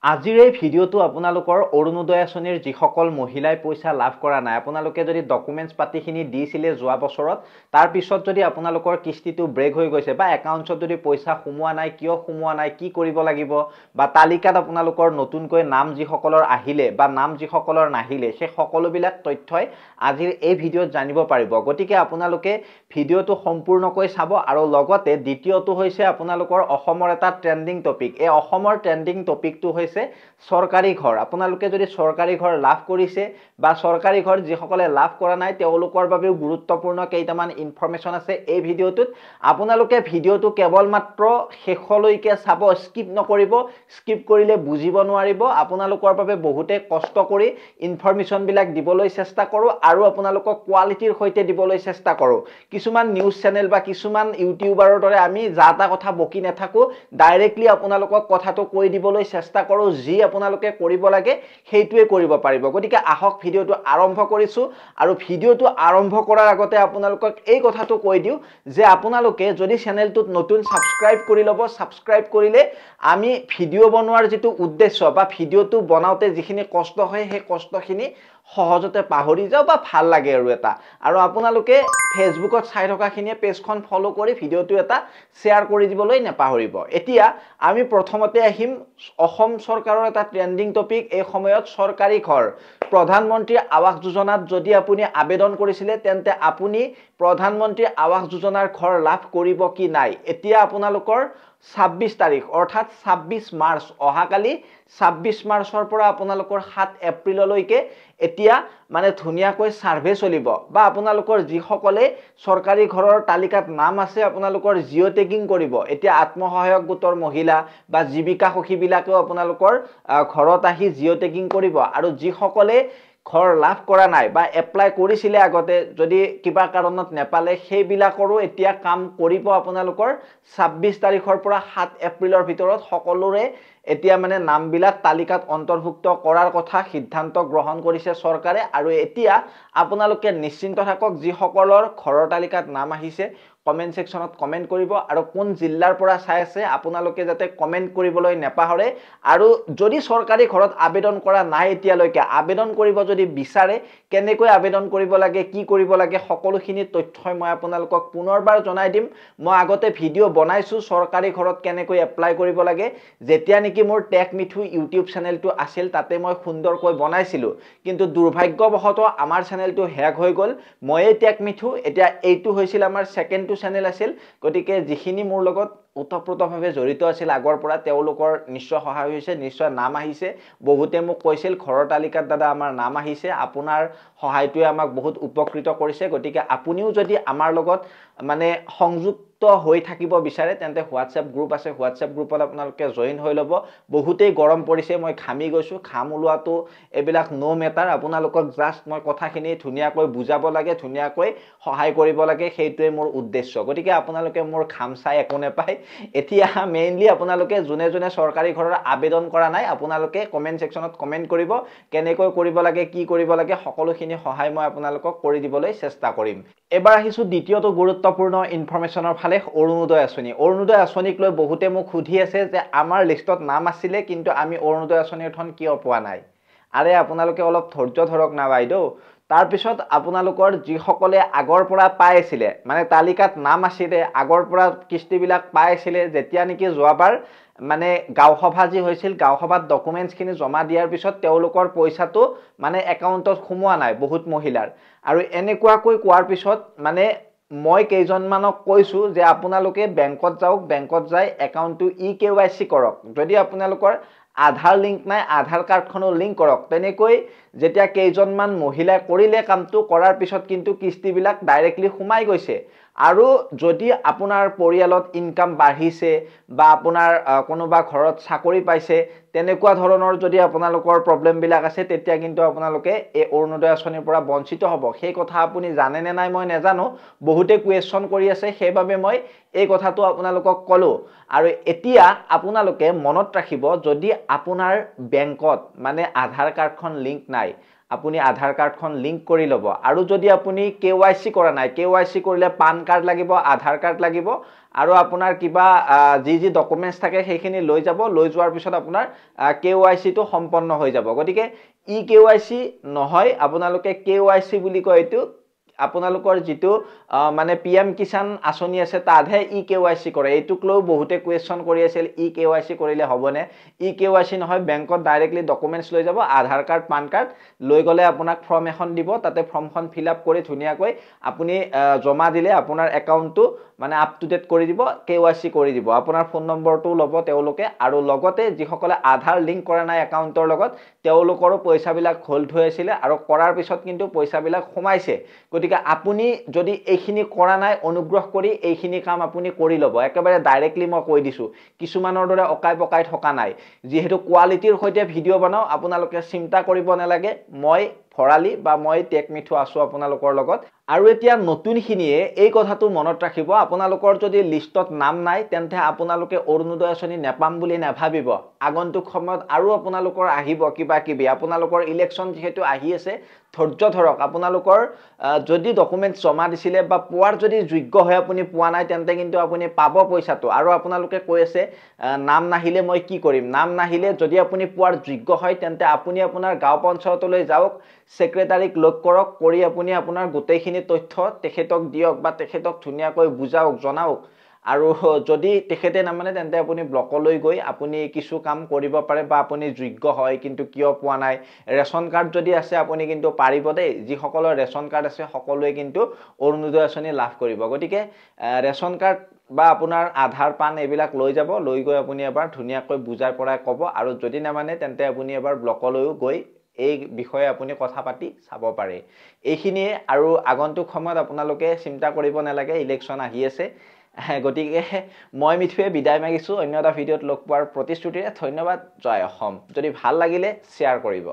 আজিৰ এই ভিডিঅ'টো আপোনালোকৰ অৰুণোদয় আঁচনিৰ যিসকল মহিলাই পইচা লাভ কৰা নাই আপোনালোকে যদি ডকুমেন্টছ পাতিখিনি দিছিলে যোৱা বছৰত তাৰ পিছত যদি আপোনালোকৰ কিস্তিটো ব্ৰেক হৈ গৈছে বা একাউণ্টছত যদি পইচা সোমোৱা নাই কিয় সোমোৱা নাই কি কৰিব লাগিব বা তালিকাত আপোনালোকৰ নতুনকৈ নাম যিসকলৰ আহিলে বা নাম যিসকলৰ নাহিলে সেই সকলোবিলাক তথ্যই আজিৰ এই ভিডিঅ'ত জানিব পাৰিব গতিকে আপোনালোকে ভিডিঅ'টো সম্পূৰ্ণকৈ চাব আৰু লগতে দ্বিতীয়টো হৈছে আপোনালোকৰ অসমৰ এটা ট্ৰেন্ডিং টপিক এই অসমৰ ট্ৰেন্ডিং টপিকটো হৈছে সৰকাৰি ঘৰ আপোনালোকে যদি সৰকাৰি ঘৰ লাভ কৰিছে বা সৰকাৰি ঘৰ যিসকলে লাভ কৰা নাই তেওঁলোকৰ বাবেও গুৰুত্বপূৰ্ণ কেইটামান ইনফৰমেশন আছে এই ভিডিঅ'টোত আপোনালোকে ভিডিঅ'টো কেৱল মাত্ৰ শেষলৈকে চাব স্কিপ নকৰিব স্কিপ কৰিলে বুজিব নোৱাৰিব আপোনালোকৰ বাবে বহুতে কষ্ট কৰি ইনফৰমেশন বিলাক দিবলৈ চেষ্টা কৰো আৰু আপোনালোকক কোৱালিটিৰ সৈতে দিবলৈ চেষ্টা কৰো কিছুমান নিউজ চেনেল বা কিছুমান ইউটিউবাৰৰ দৰে আমি যাতা কথা বকি নাথাকো ডাইৰেক্টলি আপোনালোকক কথাটো কৈ দিবলৈ চেষ্টা কৰো যি আপোনালোকে কৰিব লাগে সেইটোৱে কৰিব পাৰিব গতিকে আহক ভিডিঅ'টো আৰম্ভ কৰিছো আৰু ভিডিঅ'টো আৰম্ভ কৰাৰ আগতে আপোনালোকক এই কথাটো কৈ দিও যে আপোনালোকে যদি চেনেলটোত নতুন সাবস্ক্ৰাইব কৰি লব সাবস্ক্ৰাইব কৰিলে আমি ভিডিঅ' বনোৱাৰ যেটো উদ্দেশ্য বা ভিডিঅ'টো বনাওতে যিখিনি কষ্ট হয় সেই কষ্টখিনি সহজতে পাহৰি যাও বা ভাল লাগে আৰু আপোনালোকে ফেসবুকত চাই থকাখিনিয়ে পেজখন ফলো কৰি ভিডিঅ'টো এটা শেয়াৰ কৰি দিবলৈ নেপাহৰিব এতিয়া আমি প্ৰথমতে আহিম অসম সৰকাৰৰ এটা ট্ৰেন্ডিং টপিক এই সময়ত সৰকাৰি ঘৰ প্ৰধানমন্ত্ৰী আৱাস যোজনাত যদি আপুনি আবেদন কৰিছিলে তেন্তে আপুনি প্ৰধানমন্ত্ৰী আৱাস যোজনাৰ ঘৰ লাভ কৰিব কি নাই এতিয়া আপোনালোকৰ 26 তাৰিখ অৰ্থাৎ 26 মাৰ্চ অহাকালি 26 মাৰ্চৰ পৰা আপোনালোকৰ 7 এপ্ৰিললৈকে এতিয়া মানে ধুনিয়াকৈ সাৰ্ভে চলিব বা আপোনালোকৰ যিসকলে সৰকাৰি ঘৰৰ তালিকাত নাম আছে আপোনালোকৰ জিও টেগিং কৰিব এতিয়া আত্মসহায়ক গোটৰ মহিলা বা জীৱিকা সখী বিলাকেও আপোনালোকৰ ঘৰত আহি জিও টেগিং কৰিব আৰু যিসকলে ঘৰ লাভ কৰা নাই বা এপ্লাই কৰিছিলে আগতে যদি কিবা কাৰণত নেপালে সেইবিলাকৰো এতিয়া কাম কৰিব আপোনালোকৰ 26 তাৰিখৰ পৰা 7 এপ্ৰিলৰ ভিতৰত সকলোৰে এতিয়া মানে নামবিলাক তালিকাত অন্তৰ্ভুক্ত কৰাৰ কথা সিদ্ধান্ত গ্ৰহণ কৰিছে সৰকাৰে আৰু এতিয়া আপোনালোকে নিশ্চিন্ত থাকক যিসকলৰ ঘৰৰ তালিকাত নাম আহিছে কমেন্ট সেকশনত কমেন্ট কৰিব আৰু কোন জিল্লাৰ পৰা চাই আছে আপোনালোকে যাতে কমেন্ট কৰিবলৈ নেপাহৰে আৰু যদি সৰকাৰি ঘৰত আবেদন কৰা নাই এতিয়ালৈকে আবেদন কৰিব যদি বিচাৰে কেনেকৈ আবেদন কৰিব লাগে কি কৰিব লাগে সকলোখিনি তথ্যই মই আপোনালোকক পুনৰবাৰ জনাই দিম মই আগতে ভিডিঅ' বনাইছো সৰকাৰি ঘৰত কেনেকৈ এপ্লাই কৰিব লাগে যেতিয়া নেকি মোৰ টেক মিঠু ইউটিউব চেনেলটো আছিল তাতে মই সুন্দৰকৈ বনাইছিলো কিন্তু দুৰ্ভাগ্যবশতঃ আমাৰ চেনেলটো হ্যাক হৈ গল মই টেক মিঠু এতিয়া এইটো হৈছিল আমাৰ সেকেন্ড চেনেল আছিল গতিকে যিখিনি মোৰ লগত উতপ্ৰোতভাৱে জড়িত আছিল আগৰ পৰা তেওঁলোকৰ নিশ্চয় সহায় হৈছে নিশ্চয় নাম আহিছে বহুতে মোক কৈছিল ঘৰৰ তালিকাত দাদা আমাৰ নাম আহিছে আপোনাৰ সহায়টোৱে আমাক বহুত উপকৃত কৰিছে গতিকে আপুনিও যদি আমাৰ লগত মানে সংযুক্ত হৈ থাকিব বিচাৰে তেন্তে হোৱাটসঅ্যাপ গ্ৰুপ আছে হোৱাটসঅ্যাপ গ্ৰুপত আপোনালোকে জয়েন হৈ লব বহুতেই গৰম পৰিছে মই ঘামি গৈছো ঘাম ওলোৱাটো এবিলাক নো মেটাৰ আপোনালোকক জাস্ট মই কথাখিনি ধুনিয়াকৈ বুজাব লাগে ধুনিয়াকৈ সহায় কৰিব লাগে সেইটোৱে মোৰ উদ্দেশ্য গতিকে আপোনালোকে মোৰ ঘাম চাই একো নেপায় এতিয়া মেইনলি আপোনালোকে জুনে জুনে সৰকাৰি ঘৰৰ আবেদন কৰা নাই আপোনালোকে কমেন্ট সেকশনত কমেন্ট কৰিব কেনেকৈ কৰিব লাগে কি কৰিব লাগে সকলোখিনি সহায় মই আপোনালোকক কৰি দিবলৈ চেষ্টা কৰিম এবাৰ আহিছো দ্বিতীয়টো গুৰুত্বপূৰ্ণ ইনফৰমেশনৰ ফালে অৰুণোদয় আঁচনিক লৈ বহুতে মোক সুধি আছে যে আমাৰ লিষ্টত নাম আছিল কিন্তু আমি অৰুণোদয় আঁচনিৰ ধন কিয় পোৱা নাই আৰে আপোনালোকে অলপ ধৈৰ্য ধৰক না বাইদেউ তাৰ পিছত আপোনালোকৰ যিসকলে আগৰ পৰা পাই আছিল মানে তালিকাত নাম আছিল আগৰ পৰা কিস্তিবিলাক পাই আছিল যেতিয়া নেকি যোৱাবাৰ মানে গাঁও সভা যি হৈছিল গাঁও সভাত ডকুমেন্টছ খিনি জমা দিয়াৰ পিছত তেওঁলোকৰ পইচাটো মানে একাউণ্টত সোমোৱা নাই বহুত মহিলাৰ আৰু এনেকুৱাকৈ কোৱাৰ পিছত মানে মই কেইজনমানক কৈছো যে আপোনালোকে বেংকত যাওক বেংকত যাই একাউণ্টটো ইকেৱাইসি কৰক যদি আপোনালোকৰ আধাৰ লিংক নাই আধাৰ কাৰ্ডখনো লিংক কৰক তেনেকৈ যেতিয়া কেইজনমান মহিলাই কৰিলে কামটো কৰাৰ পিছত কিন্তু কিস্তিবিলাক ডাইৰেক্টলি সোমাই গৈছে আৰু যদি আপোনাৰ পৰিয়ালত ইনকাম বাঢ়িছে বা আপোনাৰ কোনোবা ঘৰত চাকৰি পাইছে তেনেকুৱা ধৰণৰ যদি আপোনালোকৰ প্ৰবলেম বিলাক আছে তেতিয়া কিন্তু আপোনালোকে এই অৰুণোদয় আঁচনিৰ পৰা বঞ্চিত হ'ব সেই কথা আপুনি জানে নে নাই মই নেজানো বহুতে কোৱেশ্চন কৰি আছে সেইভাবে মই এই কথাটো আপোনালোকক কলো আৰু এতিয়া আপোনালোকে মনত ৰাখিব যদি আপোনাৰ বেংকত মানে আধাৰ কাৰ্ডখন লিংক নাই আপুনি আধাৰ কাৰ্ডখন লিংক কৰি ল'ব আৰু যদি আপুনি KYC কৰা নাই KYC কৰিলে পান কাৰ্ড লাগিব আধাৰ কাৰ্ড লাগিব আৰু আপোনাৰ কিবা যি ডকুমেন্টছ থাকে সেইখিনি লৈ যাব লৈ যোৱাৰ পিছত আপোনাৰ KYC টো সম্পন্ন হৈ যাব গতিকে KYC নহয় আপোনালোকে KYC বুলি কয় এটো আপোনালোকৰ যেটো মানে PM কিষাণ আঁচনি আছে তাতহে KYC কৰে এটুক লৈ বহুতে কোৱেশ্চন কৰি আছিল KYC কৰিলে হ'বনে KYC নহয় বেংকত ডাইৰেক্টলি ডকুমেন্টছ লৈ যাব আধাৰ কাৰ্ড পান কাৰ্ড লৈ গলে আপোনাক ফৰ্ম এখন দিব তাতে ফৰ্মখন ফিল আপ কৰি ধুনিয়াকৈ আপুনি জমা দিলে আপোনাৰ একাউণ্টটো মানে আপ টু ডেট কৰি দিব KYC কৰি দিব আপোনাৰ ফোন নম্বৰটো ল'ব তেওঁলোকে আৰু লগতে যিসকলে আধাৰ লিংক কৰা নাই একাউণ্টৰ লগত তেওঁলোকৰো পইচাবিলাক হোল্ড হৈ আছিল আৰু কৰাৰ পিছত কিন্তু পইচাবিলাক সোমাইছে গতিকে আপুনি যদি এইখিনি কৰা নাই অনুগ্ৰহ কৰি এইখিনি কাম আপুনি কৰি ল'ব একেবাৰে ডাইৰেক্টলি মই কৈ দিছো কিছুমানৰ দৰে অকাই পকাই থকা নাই যেহেতু কোৱালিটিৰ সৈতে ভিডিও বনাও আপোনালোকে চিন্তা কৰিব নালাগে মই ফৰালি বা মই টেক মিঠু আছো আপোনালোকৰ লগত আৰু এতিয়া নতুনখিনিয়ে এই কথাটো মনত ৰাখিব আপোনালোকৰ যদি লিষ্টত নাম নাই তেন্তে আপোনালোকে অৰুণোদয় আঁচনি নেপাম বুলি নাভাবিব আগন্তুক সময়ত আৰু আপোনালোকৰ আহিব কিবা কিবি আপোনালোকৰ ইলেকশ্যন যেহেতু আহি আছে ধৈৰ্য ধৰক আপোনালোকৰ যদি ডকুমেন্টছ জমা দিছিলে বা পোৱাৰ যদি যোগ্য হয় আপুনি পোৱা নাই তেন্তে কিন্তু আপুনি পাব পইচাটো আৰু আপোনালোকে কৈ আছে নাম নাহিলে মই কি কৰিম নাম নাহিলে যদি আপুনি পোৱাৰ যোগ্য হয় তেন্তে আপুনি আপোনাৰ গাঁও পঞ্চায়তলৈ যাওক সেক্ৰেটাৰীক লগ কৰক কৰি আপুনি আপোনাৰ গোটেইখিনি তথ্য তেখেতক দিয়ক বা তেখেতক ধুনিয়াকৈ বুজাওক জনাওক আৰু যদি তেখেতে নামানে তেন্তে আপুনি ব্লকলৈ গৈ আপুনি কিছু কাম কৰিব পাৰে বা আপুনি যোগ্য হয় কিন্তু কিয় পোৱা নাই ৰেশন কাৰ্ড যদি আছে আপুনি কিন্তু পাৰিব দেই যি সকলৰ ৰেশন কাৰ্ড আছে সকলোৱে কিন্তু অৰুণোদয় আঁচনি লাভ কৰিব গতিকে ৰেশন কাৰ্ড বা আপোনাৰ আধাৰ পান এইবিলাক লৈ যাব লৈ গৈ আপুনি এবাৰ ধুনিয়াকৈ বুজাই পৰাই ক'ব আৰু যদি নামানে তেন্তে আপুনি এবাৰ ব্লকলৈও গৈ এই বিষয়ে আপুনি কথা পাতি চাব পাৰে এইখিনিয়ে আৰু আগন্তুক সময়ত আপোনালোকে চিন্তা কৰিব নালাগে ইলেকশ্যন আহি আছে গতিকে মই মিঠুৱে বিদায় মাগিছো অন্য এটা ভিডিঅত লগ পোৱাৰ প্ৰতিশ্ৰুতিৰে ধন্যবাদ জয় অসম যদি ভাল লাগিলে শ্বেয়াৰ কৰিব